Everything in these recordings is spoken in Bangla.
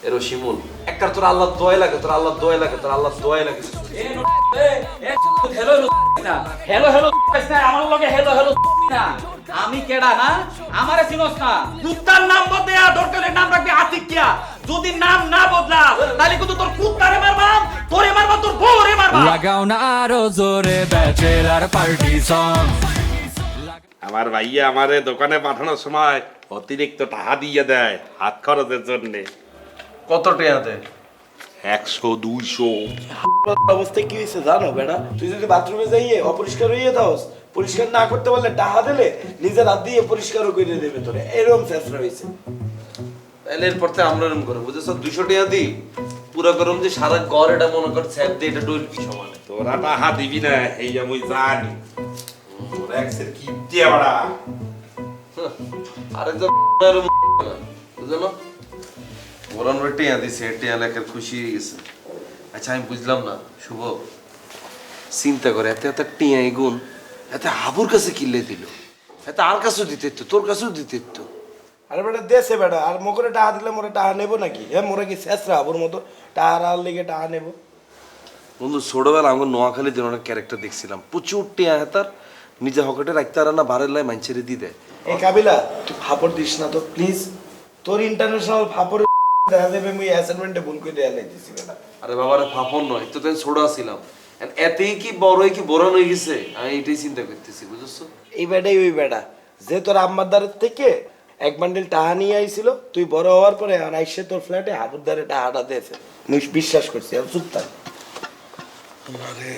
এরো শিমুল একটা তোর আল্লাহ দোয়া লাগে, তোর আল্লাহ দোয়া লাগে, তোর আল্লাহ দোয়া লাগে। হেলো না, হেলো হেলো না, আমার লগে হেলো হেলো না। আমি কেডা না, আমারে চিনোস না। কুত্তার নাম বদলে দরকারে নাম রাখবি আতিক কিয়া। যদি নাম না বদলা তাহলে কিন্তু তোর কুত্তারে মারবাম, তোরে মারবা, তোর বউরে মারবা। লাগাও না আরো জোরে ব্যাচেলার পার্টি সং। আমার ভাইয়া আমারে দোকানে পাঠানোর সময় অতিরিক্ত টাকা দিয়ে দেয় হাত খরচের জন্য। কত টাকাতে? 100 200। অবস্থা কি হয়েছে জানো বেটা? তুই যদি বাথরুমে যাইয়ে অপরিষ্কার হইয়ে দাওস, পরিষ্কার না করতে পারলে টাহা দিলে নিজের হাত দিয়ে পরিষ্কারও করে দেবে তোরে, এরকম চেষ্টা হয়েছে। তাহলে এরপর থেকে আমরা এরকম করবো, বুঝেছ? 200 টাকা দিই পুরো গরম যে সারা ঘর এটা মনে কর স্যাপ দিয়ে এটা ডলবি সমানে। তোরা টাকা দিবি না এই আমি জানি। তোর এক্সের কি দিয়ে বড়া। আরেকজন বুঝলো না ওরান টিয়া দিছে, টিয়া লেখার খুশি হয়ে গেছে। আচ্ছা আমি বুঝলাম না শুভ, চিন্তা করে এত এত টিয়া এগুন এত হাবুর কাছে কিনলে দিল, এত আর কাছেও দিতে তো, তোর কাছেও দিতে তো। আরে বেটা দেশে বেটা, আর মোরে টাহা দিলে মোরে টাহা নেবো নাকি? হ্যাঁ মোরে কি শেষরা হাবুর মতো টাহার আর লেগে টাহা নেবো? বন্ধু ছোটবেলা আমার নোয়াখালী দিন অনেক ক্যারেক্টার দেখছিলাম, প্রচুর টিয়া হেতার নিজে হকেটে রাখতে আর না বাড়ির লাই মাইনছেরে দিয়ে দেয়। এই কাবিলা তুই ফাপড় দিস না তো প্লিজ, তোর ইন্টারন্যাশনাল ফাপড় দেখা যাবে আমি অ্যাসাইনমেন্টে ভুল করে দেয়া লাইতেছি বেটা। আরে বাবারে ফাফন নয় তো, তাই ছোট ছিলাম এতেই কি বড়ই কি বড় হয়ে গেছে, আমি এটাই চিন্তা করতেছি বুঝছো। এই বেটাই ওই বেটা যে তোর আম্মার দ্বারের থেকে এক বান্ডিল টাহা নিয়ে আইছিল, তুই বড় হওয়ার পরে আর আইসে তোর ফ্ল্যাটে হাবুর দ্বারে টাহাটা দিয়েছে, মুই বিশ্বাস করছি। আর চুপ থাক। আরে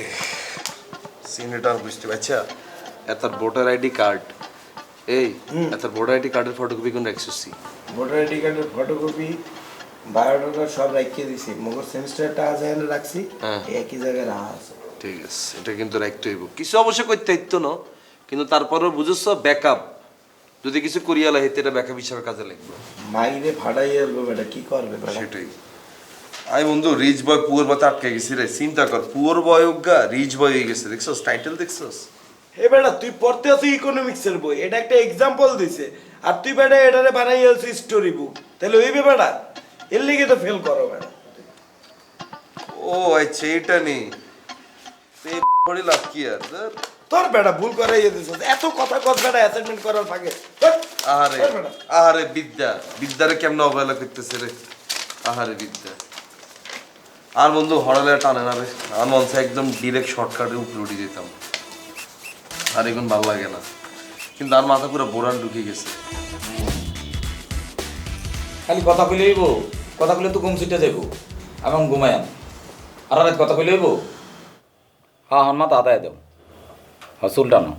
সিনেটার বুঝতে পারছা, এত ভোটার আইডি কার্ড, এই এত ভোটার আইডি কার্ডের ফটোকপি কোন রাখছিস? ভোটার আইডি কার্ডের ফটোকপি বায়োডাটা সব রাখিয়ে দিছি, মগর সেমিস্টারটা আজ এনে রাখছি, হ্যাঁ। একই জায়গায় রাখা আছে। ঠিক আছে, এটা কিন্তু রাখতে হইব, কিছু অবশ্য করতে হইতো না, কিন্তু তারপরেও বুঝছো ব্যাকআপ যদি কিছু করিয়ালা হইতে এটা ব্যাকআপ হিসাবে কাজে লাগবে। মাইরে ফাটাই আসবো বেটা, কি করবে বেটা? সেটাই। আই বন্ধু রিচ বয় পুয়ার বয় আটকে গেছি রে, চিন্তা কর পুয়ার বয় উগা রিচ বয় হয়ে গেছে, দেখছস টাইটেল দেখছস? হে বেটা তুই পড়তে আছিস ইকোনমিক্সের বই, এটা একটা এক্সাম্পল দিছে, আর তুই বেটা এটারে বানাই আছিস স্টোরি বুক, তাহলে হইবে বেটা? এর লিগে তো ফেল করো বেটা। ও আচ্ছা এটা নেই এই বড়ি লাভ কি আর ধর। তোর বেটা ভুল করাই দিছিস, এত কথা কত বেটা অ্যাসাইনমেন্ট করার ফাঁকে। ধ্যাৎ, আহারে তোর বেটা। আহারে বিদ্যা, বিদ্যারে কেমন অবহেলা করতেছে রে, আহারে বিদ্যা। আর বন্ধু হরালে টানে না রে, আমার মন চায় একদম ডিরেক্ট শর্টকাটে উপরে উঠে যেতাম, আর এখন ভালো লাগে না, কিন্তু আর মাথা পুরো বোরান ঢুকে গেছে। খালি কথা কইলে হইব, কথা কইলে তো ঘুম ছুটে যাইব এবং ঘুমায়াম। আর রাত কথা কইলে হইব। হ্যাঁ হন মা দাদায় দাও, হ্যাঁ চুল টানো।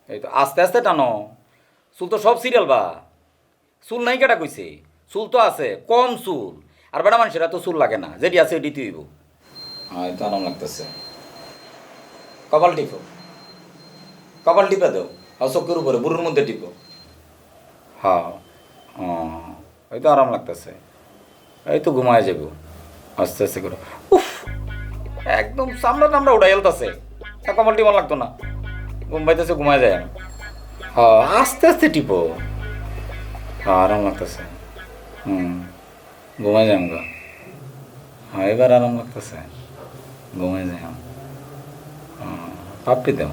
এই তো আস্তে আস্তে টানো, চুল তো সব সিরিয়াল বা, চুল নাই কেটা কইছে, চুল তো আছে কম চুল, আর বেটা মানুষেরা তো চুল লাগে না, যেটি আছে এটি হইব। হ্যাঁ এই তো আরাম লাগতেছে। কপাল টিপো, কপাল টিপে দাও, আর চোখের উপরে বুড়োর মধ্যে টিপো। হ্যাঁ এই তো আরাম লাগতেছে, এই তো ঘুমায় যাব আস্তে আস্তে করে। উফ একদম চামড়া টামড়া উড়াই এলতাছে, কপাল টিপা লাগতো না, ঘুম পাইতেছে ঘুমায় যায়। হ্যাঁ আস্তে আস্তে টিপো, হ্যাঁ আরাম লাগতেছে। ঘুমায় যাই গা, হ্যাঁ এবার আরাম লাগতেছে, ঘুমায় যাই। পাপ্পি দাও।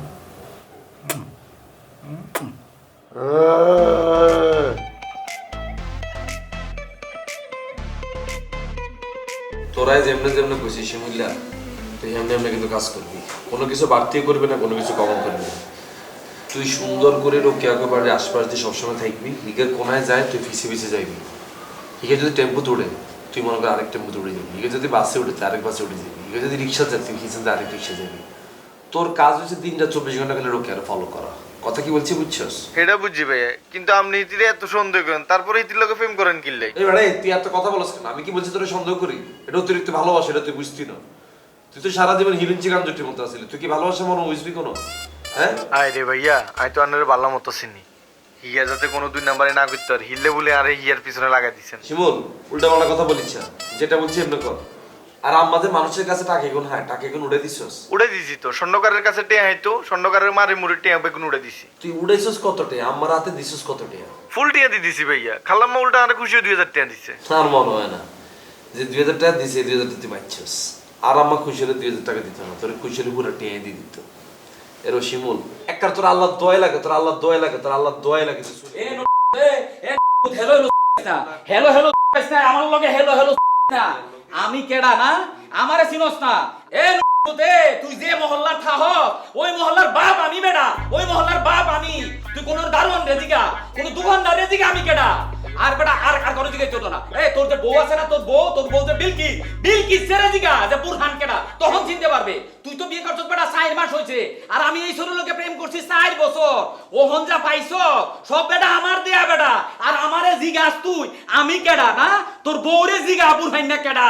তোরাই যেমনে যেমনে কইছিস শিমুল্লা, তুই এমনি এমনি কিন্তু কাজ করবি, কোনো কিছু বাড়তিও করবি না, কোনো কিছু কমও করবি না। তুই সুন্দর করে রোকেয়াকে বাড়ির আশপাশ দিয়ে সবসময় থাকবি, হিগের কোনায় যায় তুই পিছিয়ে পিছিয়ে যাইবি। হিগে যদি টেম্পো তোড়ে তুই মনে কর আরেক টেম্পো তোড়ে যাবি, হিগে যদি বাসে উঠে আরেক বাসে উঠে যাবি, হিগে যদি রিক্সা যায় তুই হিসেবে আরেক রিক্সা যাবি। তোর কাজ হচ্ছে 3-24 ঘন্টা খালি রোকেয়ার ফলো করা। কথা কি বলছি বুঝছস? এটা বুঝছি ভাই, কিন্তু আপনি ইতিরে এত সন্দেহ করেন, তারপরে ইতির লোকে প্রেম করেন কিনলে? এই বেড়ে তুই এত কথা বলছ কেন? আমি কি বলছি তোর সন্দেহ করি? এটা অতিরিক্ত ভালোবাসা, এটা তুই বুঝতি না। তুই তো সারা জীবন হিলিন চিকান জুটির মতো আসলি, তুই কি ভালোবাসা মনে বুঝবি কোনো? হ্যাঁ আয় রে ভাইয়া, আমি তো আপনার ভালো মতো চিনি, হিয়া যাতে কোনো 2 নাম্বারে না করতে আর হিললে বলে আরে হিয়ার পিছনে লাগাই দিচ্ছেন। শিমুল উল্টা পাল্টা কথা বলিস না, যেটা বলছি এমনি কর। আর আমাদের মানুষের কাছে টাকা এখন হ্যাঁ টাকা এখন উড়ে দিছস উড়ে দিছি তো স্বর্ণকারের কাছে টিয়া হইতো স্বর্ণকারের মারি মুড়ি টিয়া বেগুন উড়ে দিছি তুই উড়াইছস কত টাকা আমার হাতে দিছস কত টাকা ফুল টিয়া দিয়ে দিছি ভাইয়া খালাম্মা উল্টা আর খুশি 2000 টিয়া দিছে আর মনে হয় না যে 2000 টাকা দিছে 2000 টাকা তুই পাচ্ছস আর আমার খুশি হলে 2000 টাকা দিত না তোর খুশি হলে পুরো টিয়া দিয়ে দিত এর শিমুল একবার তোর আল্লাহ দয়া লাগে তোর আল্লাহ দয়া লাগে তোর আল্লাহ দয়া লাগে হেলো হেলো না আমার লগে হেলো হেলো না আমি কেডা না আমারে চিনস না এ তুই যে মহল্লার থাহ ওই মহল্লার বাপ আমি বেডা ওই মহল্লার বাপ আমি তুই কোন দারোয়ান রেজিকা কোন দোকানদার রেজিকা আমি কেডা আর বেটা আর আর কোন দিকে চলো না এই তোর যে বউ আছে না তোর বউ যে বিলকি সেরে দিগা যে বুরহান কেডা তখন চিনতে পারবে তুই তো বিয়ে করছস বেটা 4 মাস হইছে আর আমি এই ছোট লোকে প্রেম করছি 4 বছর ও হনজা পাইছো সব বেটা আমার দেয়া বেটা আর আমারে জিগাস তুই আমি কেডা না তোর বউরে জিগা বুরহান না কেডা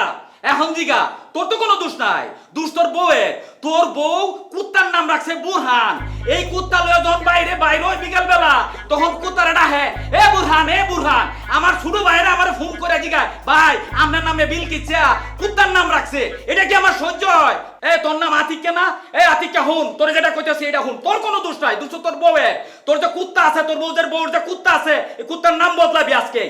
এখন জিগা তোর তো কোনো দোষ নাই দোষ তোর বউয়ের তোর বউ কুত্তার নাম রাখছে বুরহান এই কুত্তা লয়ে যখন বাইরে ওই বিকাল বেলা তখন কুত্তারে ডাহে এ বুরহান আমার ছোট ভাইরা আমারে ফোন করে জিগায় ভাই আপনার নামে বিল কিচ্ছা কুত্তার নাম রাখছে এটা কি আমার সহ্য হয় এ তোর নাম আতিক না এ আতিক হুন তোর যেটা কইতাছি এটা হুন তোর কোনো দোষ নাই দোষ তোর বউয়ের তোর যে কুত্তা আছে তোর বউর যে কুত্তা আছে এই কুত্তার নাম বদলাবি আজকে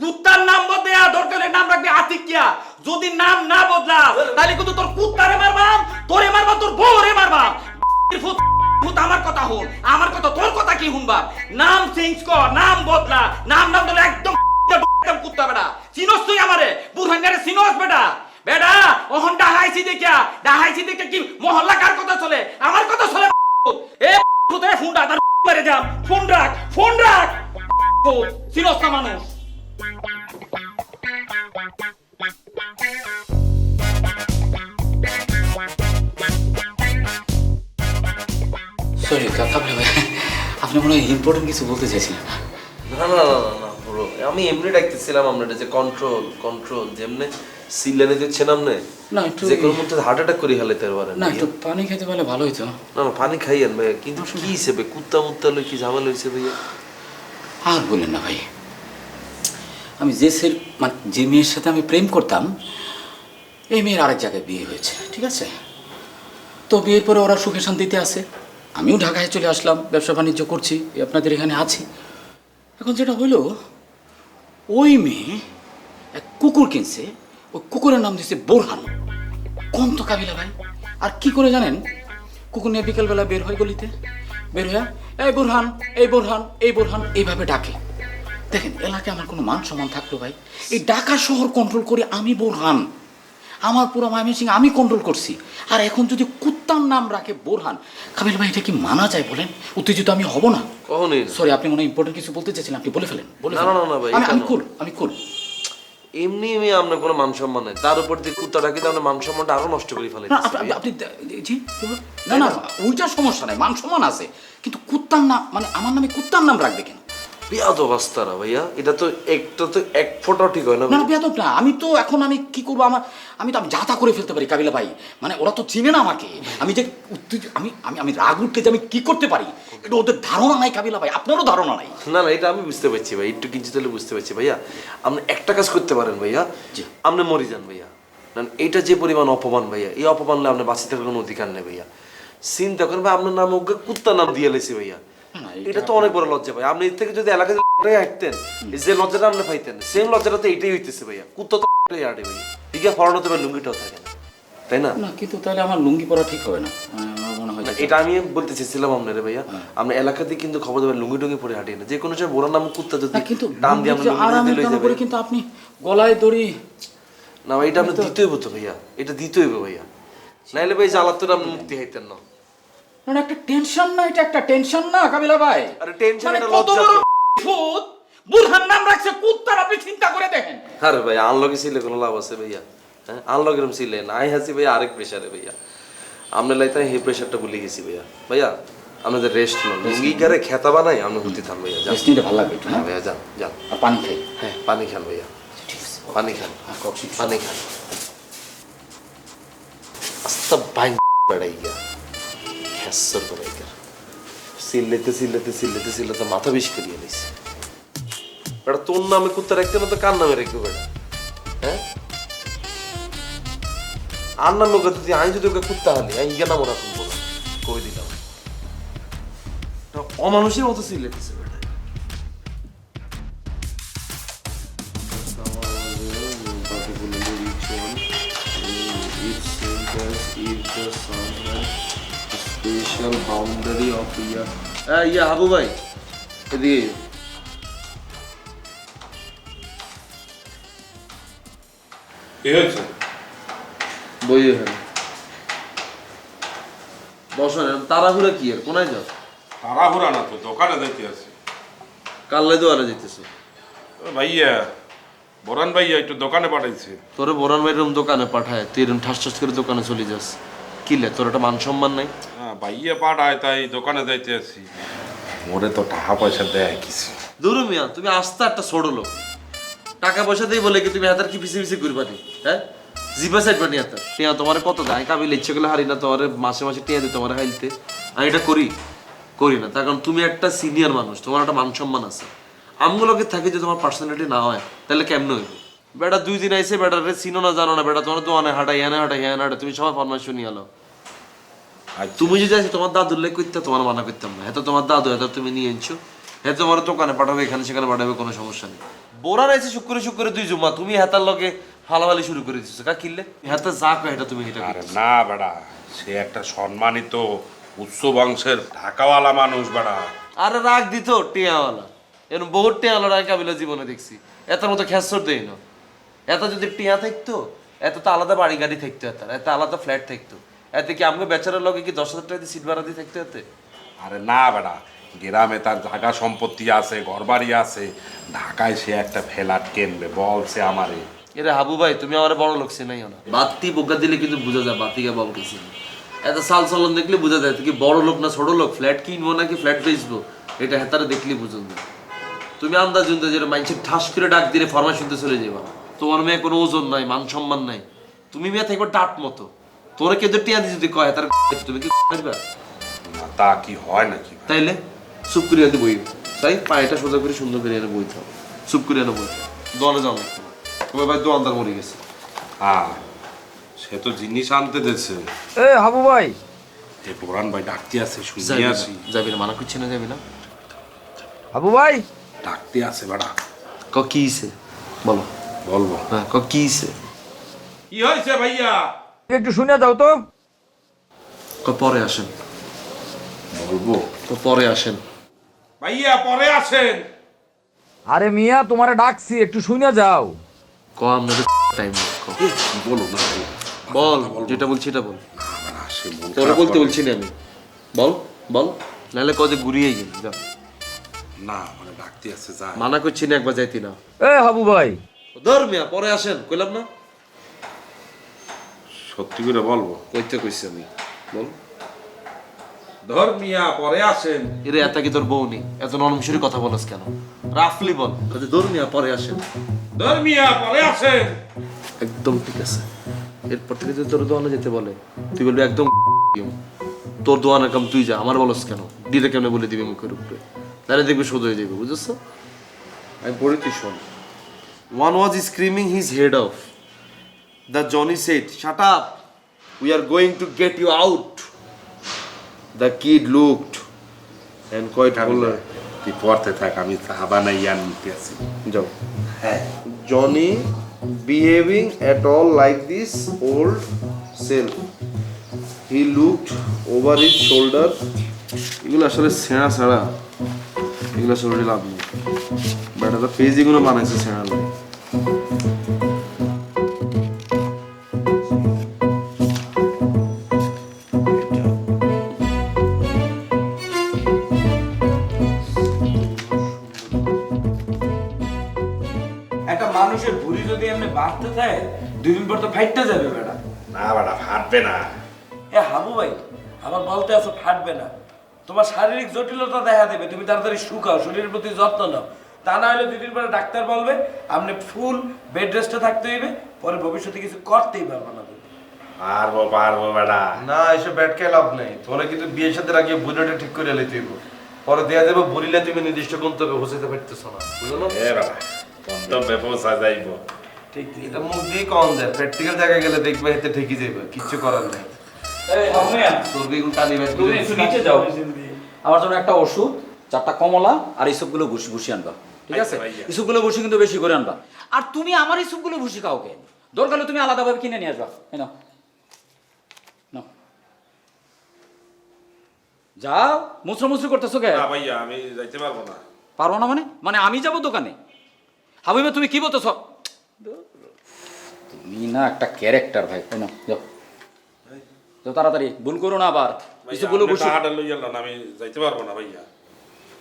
কুত্তার নাম বদলে দরকারে নাম রাখবি আতিকিয়া যদি নাম না বদলা তাহলে কিন্তু তোর কুত্তারে মারবাম তোরে মারবা তোর বউরে মারবাম ফুত আমার কথা হুন আমার কথা তোর কথা কি হুনবা নাম চেঞ্জ কর নাম বদলা নাম বদলে একদম কুত্তা বেটা চিনোস তুই আমারে বুরহানগারে চিনোস বেটা ওহন ডাহাইছি দেখে কি মহল্লা কার কথা চলে আমার কথা চলে এ ফুতে ফোনটা তার মেরে যাম ফোন রাখ চিনোস না মানুষ সরি কাবলে ভাই আপনি মনে হয় ইম্পর্টেন্ট কিছু বলতে চাইছিলেন না ব্রো আমি এমনি ডাকতেছিলাম আপনারা যে কন্ট্রোল যেমনে সিলেনে দিচ্ছেন আপনি না একটু যে কোনো মধ্যে হার্ট অ্যাটাক করে হালাইতে পারেন না একটু পানি খেতে পারলে ভালো হতো না পানি খাইয়েন ভাইয়া কিন্তু কি হিসেবে কুত্তা মুত্তা লই কি ঝামেলা হয়েছে ভাইয়া আর বলেন না ভাই আমি যে মেয়ের সাথে আমি প্রেম করতাম এই মেয়ের আরেক জায়গায় বিয়ে হয়েছে ঠিক আছে তো বিয়ের পরে ওরা সুখে শান্তিতে আছে আমিও ঢাকায় চলে আসলাম ব্যবসা বাণিজ্য করছি আপনাদের এখানে আছি এখন যেটা হলো ওই মেয়ে এক কুকুর কিনছে ওই কুকুরের নাম দিচ্ছে বোরহান কোন তো কাবিলা ভাই আর কি করে জানেন কুকুর নিয়ে বিকেলবেলা বের হয় গলিতে বের হয়ে এই বোরহান এইভাবে ডাকে দেখেন এলাকায় আমার কোনো মান সম্মান থাকলো ভাই এই ঢাকা শহর কন্ট্রোল করি আমি বোরহান আমার পুরো ময়মনসিং আমি কন্ট্রোল করছি আর এখন যদি কুত্তার নাম রাখে বোরহান কাবিল ভাই এটা কি মানা যায় বলেন উত্তেজিত আমি হব না কখনই সরি আপনি মনে ইম্পর্টেন্ট কিছু বলতে চাইছিলেন আপনি বলে ফেলেন না ভাই আমি কুল এমনি আপনার কোনো মান সম্মান নাই তার উপর দিয়ে কুত্তা ডাকি আপনার মান সম্মানটা আরো নষ্ট করে ফেলে না আপনি জি না ওইটা সমস্যা নাই মান সম্মান আছে কিন্তু কুত্তার নাম মানে আমার নামে কুত্তার নাম রাখবে কেন বিয়াদ অবস্থারা ভাইয়া এটা তো এক ফোঁটাও ঠিক হয় না না বেয়াদব না আমি তো এখন আমি কি করবো আমি তো যাতা করে ফেলতে পারি কাবিলা ভাই মানে ওরা তো চিনে না আমাকে আমি যে আমি রাগ উঠতে যে আমি কি করতে পারি এটা ওদের ধারণা নাই কাবিলা ভাই আপনারও ধারণা নাই না এটা আমি বুঝতে পারছি ভাই একটু কিঞ্চিত হলে বুঝতে পারছি ভাইয়া আপনি একটা কাজ করতে পারেন ভাইয়া আপনি মরে যান ভাইয়া এইটা যে পরিমাণ অপমান ভাইয়া এই অপমানলে আপনি বাঁচিয়ে থাকার কোনো অধিকার নেই ভাইয়া চিন্তা করেন ভাই আপনার নাম ওকে কুত্তার নাম দিয়ে লেছি ভাইয়া এটা তো অনেক বড় লজ্জা ভাই আপনি এর থেকে যদি এলাকায় হাঁটতেন যে লজ্জাটা আপনি পাইতেন সেম লজ্জাটা তো এটাই হইতেছে ভাইয়া কুত্তা তো হাঁটে ভাইয়া ঠিক আছে ফরানো তো লুঙ্গিটাও থাকে না তাই না না কিন্তু তাহলে আমার লুঙ্গি পরা ঠিক হবে না আমার মনে হয় এটা আমি বলতে চেয়েছিলাম আপনারে ভাইয়া আমরা এলাকাতে কিন্তু খবর দেবেন লুঙ্গি টুঙ্গি পরে হাঁটি না যে কোনো সময় বোরার নাম কুত্তা যদি কিন্তু টান দিয়ে আমরা লুঙ্গি দিলে যাবে কিন্তু আপনি গলায় দড়ি না ভাই এটা আপনি দিতে হইব তো ভাইয়া এটা দিতে হইব ভাইয়া নাইলে ভাই জ্বালাত তো আপনি মুক্তি হইতেন না না একটা টেনশন না এটা একটা টেনশন না কাবিলা ভাই আরে টেনশন এটা কত লজ্জা বড় ভূত বুরহান নাম রাখছে কুত্তার আপনি চিন্তা করে দেখেন আরে ভাই আনলগে ছিলে কোনো লাভ আছে ভাইয়া হ্যাঁ আনলগেরম ছিলে নাই হাসি ভাইয়া আরেক প্রেসারে ভাইয়া আমরা লাইতে হে প্রেসারটা ভুলে গেছি ভাইয়া আমাদের রেস্ট লন লুঙ্গি গারে খেতা বানাই আমরা ঘুরতে থাম ভাইয়া যান রেস্টটা ভালো লাগবে হ্যাঁ ভাইয়া যান আর পানি খাই হ্যাঁ পানি খান ভাইয়া পানি খান পানি খান আস্তা বাইন পড়াই গিয়া হ্যাসর পড়াই গিয়া সিল্লেতে মাথা বিষ করিয়ে নিছে বেটা তোর নামে কুত্তা রাখতে না তো কার নামে রাখবো বেটা হ্যাঁ আন্নার লোক যদি আমি যদি ওকে কুত্তা হালি আমি ইয়া নাম ওরা শুনবো না কই দিলাম অমানুষের মতো সিলেটেছে স্পেশাল বাউন্ডারি অফ ইয়া হাবু ভাই এদিকে কি হয়েছে? বই এখানে বসেন তাড়াহুড়া কি আর কোনায় যাও তাড়াহুড়া না তো, দোকানে যাইতে আছি। কাল্লাই দোয়ারে যেতেছো ও ভাইয়া, বরান ভাইয়া একটু দোকানে পাঠাইছে। তোরে বোরান ভাই এরকম দোকানে পাঠায় তুই এরকম ঠাস ঠাস করে দোকানে চলে যাস কিলে তোর একটা মান সম্মান নাই হ্যাঁ ভাইয়া পাঠায় তাই দোকানে যাইতে আছি। ওরে তো টাকা পয়সা দেয় কিছু। দুরু মিয়া তুমি আস্তে একটা ছোট লোক টাকা পয়সা দিয়ে বলে কি তুমি হাতের কি পিছে পিছে ঘুরবা নি হ্যাঁ জিবা সাইড বানি হাতে টিয়া তোমার কত দেয় কাবিল ইচ্ছে করলে হারি না তোমার মাসে মাসে টিয়া দিই তোমার হাইলতে আমি এটা করি না তার কারণ তুমি একটা সিনিয়র মানুষ তোমার একটা মান সম্মান আছে আমগুলোকে থাকে যে তোমার পার্সোনালিটি না হয় তাহলে কেমনে হইবে বেটা 2 দিন আইসে বেটারে চিনো না জানো না বেটা তোমার দোকানে হাঁটা ইয়ানে হাঁটা তুমি সবাই ফরমাইশ শুনি আলো তুমি যদি আসি তোমার দাদুর লেগ করতে তোমার মানা করতাম না এত তোমার দাদু এত তুমি নিয়ে এনেছো হ্যাঁ তোমার দোকানে পাঠাবে এখানে সেখানে পাঠাবে কোনো সমস্যা নেই বোরা রয়েছে শুক্রে 2 জুম্মা তুমি হাতার লগে ফালাফালি শুরু করে দিচ্ছ কা কিনলে হাতে যা কয় এটা তুমি এটা আরে না বেটা, সে একটা সম্মানিত উচ্চ বংশের ঢাকাওয়ালা মানুষ বেটা। আরে রাগ দিত টিয়াওয়ালা এরকম বহুত টিয়াওয়ালা কাবিলা জীবনে দেখছি এত মতো খেসর দেই না এত যদি টিয়া থাকতো এত তো আলাদা বাড়ি গাড়ি থাকতো এত আলাদা ফ্ল্যাট থাকতো এতে কি আমাকে বেচারার লগে কি 10,000 টাকা দিয়ে সিট ভাড়া দিয়ে থাকতে হতে আরে না বেটা, গ্রামে তার জায়গা সম্পত্তি আছে, ঘরবাড়ি আছে, ঢাকায় সে একটা ফ্ল্যাট কিনবে বলছে আমারে। এরে হাবু ভাই তুমি আমার বড় লোক চেনাইও না বাতি বোকা দিলে কিন্তু বোঝা যায় বাতিকে বলতেছি এত সাল চলন দেখলে বোঝা যায় কি বড় লোক না ছোট লোক ফ্ল্যাট কিনবো নাকি ফ্ল্যাট বেচবো এটা হেতারে দেখলে বুঝুন তুমি আন্দাজ উন্দাজ যেটা মাইন্ডসেট ঠাস করে ডাক দিলে ফরমাস শুনতে চলে যাবা তোমার মেয়ে কোনো ওজন নাই মান সম্মান নাই তুমি মেয়ে থাকবে ডাট মতো তোরা কেউ টিয়া দিয়ে যদি কয় তার তুমি কি করবা না তা কি হয় নাকি? তাইলে চুপ করে এনে বই তাই পায়েটা সোজা করে সুন্দর করে এনে বই থাও চুপ করে এনে বই দোয়ানে যাও না তোমার ভাই দোয়ানদার মরে গেছে হ্যাঁ সে তো জিনিস আনতে দিয়েছে। এ হাবু ভাই এ বোরান ভাই ডাকতে আছে, শুনিয়ে যাবি না, আসি। যাবি না মানা করছি না যাবি না হাবু ভাই ডাকতে আছে বেটা। কি হইছে বলো বলবো হ্যাঁ কি হইছে কি হয়েছে ভাইয়া? একটু শুনে যাও তো পরে আসেন বলবো পরে আসেন ভাইয়া, পরে আসেন। আরে মিয়া তোমারে ডাকছি একটু শুনে যাও আপনাদের টাইম বলো না ভাই। বল যেটা বলছি এটা বল না, সে মন তোরা খারাপ বলতে করে। বলছি না আমি বল নাহলে কদে ঘুরিয়ে গেল যা না মানে ডাকতে আছে, যা। মানা করছি না একবার যাইতি না এ হাবু ভাই ধর মিয়া পরে আসেন কইলাম না সত্যি করে বলবো। কইতে কইছি আমি বল ধর মিয়া, পরে আসেন। এরে এত কি তোর বউ নেই এত নরমসুরি কথা বলস কেন রাফলি বল ধর মিয়া পরে আসেন ধর মিয়া, পরে আসেন। একদম ঠিক আছে এরপর থেকে যদি তোর দোকানে যেতে বলে তুই বলবি একদম তোর দোকানের কাম তুই যা আমার বলস কেন দিলে কেন বলে দিবি মুখের উপরে তাহলে দেখবি শোধ হয়ে যাবে বুঝেছ আমি পড়ি তুই শোন One was screaming his head off. The Johnny said, "Shut up! We are going to get you out." The kid looked and quite hollered. তুই পড়তে থাক, আমি সাহাবা নাই ইয়ান নিতে আছি। যাও Johnny behaving at all like this old self. He looked over his shoulder. এগুলো আসলে ছেঁড়া ছাড়া এগুলো শরীরে লাভ নেই বাট একটা পেজ এগুলো বানাইছে ছেঁড়া লাগে একটা মানুষের ভুঁড়ি যদি এমনি বাড়তে থাকে 2 দিন পর তো ফাইটটা যাবে বেটা না বেটা, ফাটবে না। এ হাবু ভাই আমার বলতে আছে ফাটবে না তোমার শারীরিক জটিলতা দেখা দেবে তুমি তাড়াতাড়ি শুকাও শরীরের প্রতি যত্ন নাও তা না হলে 2 দিন পরে ডাক্তার বলবে আপনি ফুল বেড রেস্টে থাকতে হইবে পরে ভবিষ্যতে কিছু করতেই পারবে না পারবো বেটা। না এসব ব্যাট খেয়ে লাভ নেই তোরা কিন্তু বিয়ের সাথে আগে বুলেটে ঠিক করে এলে তুই পরে দেয়া যাবে বলিলে তুমি নির্দিষ্ট গন্তব্যে পৌঁছাতে পারতেছ না বুঝলো এ বেটা, গন্তব্যে পৌঁছা যাইব। ঠিক ঠিক এটা মুখ দিয়ে কম যায় প্র্যাকটিক্যাল জায়গায় গেলে দেখবে এতে ঠেকি যাবে কিচ্ছু করার নাই তোর বেগুন টানি ব্যাস তুমি একটু নিচে যাও আমার জন্য একটা ওষুধ 4টা কমলা আর এইসবগুলো ভুসি আনবা ঠিক আছে এইসবগুলো ভুসি কিন্তু বেশি করে আনবা আর তুমি আমার এইসবগুলো ভুসি খাওকে দরকার হলে তুমি আলাদাভাবে কিনে নিয়ে আসবা এই নাও নাও যাও মুসরি করতেছো কে না ভাইয়া আমি যাইতে পারবো না। পারবো না মানে আমি যাবো দোকানে হাবিবা তুমি কি বলতেছ তুমি না একটা ক্যারেক্টার ভাই তাই না যাও যাও তাড়াতাড়ি ভুল করো না আবার এইসবগুলো বসে টাকাটা লই গেলাম আমি যাইতে পারবো না ভাইয়া।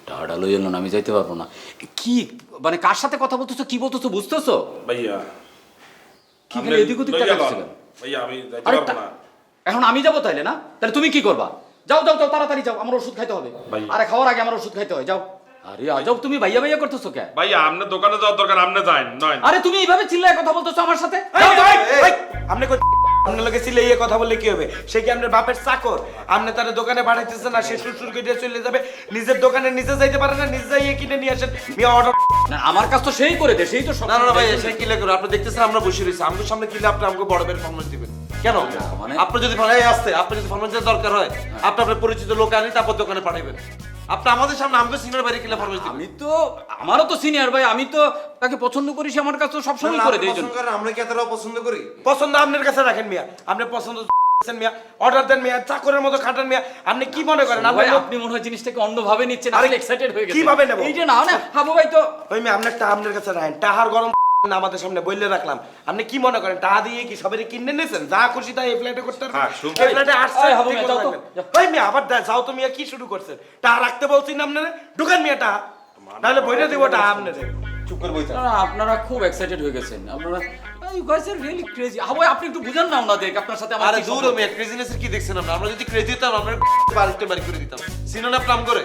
টাকাটা লই এলো না আমি যাইতে পারবো না কি মানে কার সাথে কথা বলতেছো কি বলতেছো বুঝতেছো ভাইয়া কি খালি এদিক ওদিক তাকাচ্ছিলেন ভাইয়া আমি যাইতে আরে পারবো না। এখন আমি যাবো তাইলে না তাহলে তুমি কি করবা যাও যাও যাও তাড়াতাড়ি যাও আমার ওষুধ খাইতে হবে ভাই। আরে খাওয়ার আগে আমার ওষুধ খাইতে হয় যাও আরে যাও তুমি ভাইয়া ভাইয়া করতেছো কে ভাইয়া আপনার দোকানে যাওয়ার দরকার আপনি যান নয়। আরে তুমি এইভাবে চিল্লায় কথা বলতেছো আমার সাথে আপনি আপনার লোকে ছিলে ইয়ে কথা বললে কি হবে সে কি আপনার বাপের চাকর আপনি তার দোকানে পাঠাইতেছে না সে সুরসুর করে চলে যাবে নিজের দোকানে নিজে যাইতে পারে না নিজে যাইয়ে কিনে নিয়ে আসেন মিয়া অর্ডার না আমার কাজ তো সেই করে দে সেই তো সব না না না ভাই এসে কিলে করো আপনি দেখতেছেন আমরা বসে রয়েছি আমাদের সামনে কিলে আপনি আমাকে বড় বের ফরমাস দিবেন কেন মানে? আপনি যদি ভাড়াই আসতে আপনি যদি ফরমাসের দরকার হয় আপনি আপনার পরিচিত লোক আনি তারপর দোকানে পাঠাইবেন আপনি আমাদের সামনে আমাকে সিনিয়র বাইরে কিলে ফরমাস দিবেন আমি তো আমারও তো সিনিয়র ভাই আমি তো তাকে পছন্দ করি সে আমার কাছে তো সবসময় করে দেয় জন্য আমরা কি এতটাও পছন্দ করি পছন্দ আপনার কাছে রাখেন মিয়া আপনি পছন্দ করেন মিয়া অর্ডার দেন মিয়া চাকরের মতো খাটান মিয়া আপনি কি মনে করেন ভাই আপনি আপনি মনে হয় জিনিসটাকে অন্যভাবে নিচ্ছেন আরে আমি এক্সাইটেড হয়ে গেছি কিভাবে নেব? এই যে না না হাবু ভাই তো ওই মিয়া আপনার কাছে রাখেন টাহার গরম না আমাদের সামনে বললে রাখলাম আপনি কি মনে করেন টাকা দিয়ে কি সবাই কিনে নিয়েছেন যা খুশি তাই এই ফ্ল্যাটে করতে পারবেন হ্যাঁ, শুনুন। এই ফ্ল্যাটে আসছে এই, হাবু মিয়া, যাও তো, যাও। ওই মিয়া আবার যাও তো মিয়া কি শুরু করছেন টাকা রাখতে বলছি না আপনারা ঢুকান মিয়া টাকা নাহলে বইটা দিব টাকা আপনাদের চুপ করে বইতে না, না, আপনারা খুব এক্সাইটেড হয়ে গেছেন আপনারা you guys are really crazy Habu ভাই আপনি একটু বুঝান না ওনাদের আপনার সাথে আমার আরে কি দূর সম্পর্ক? আমি ক্রেজিনেসের কি দেখছেন আমরা যদি ক্রেজি হতাম আমরা বাড়িতে বাড়ি করে দিতাম সিনোনা প্লাম করে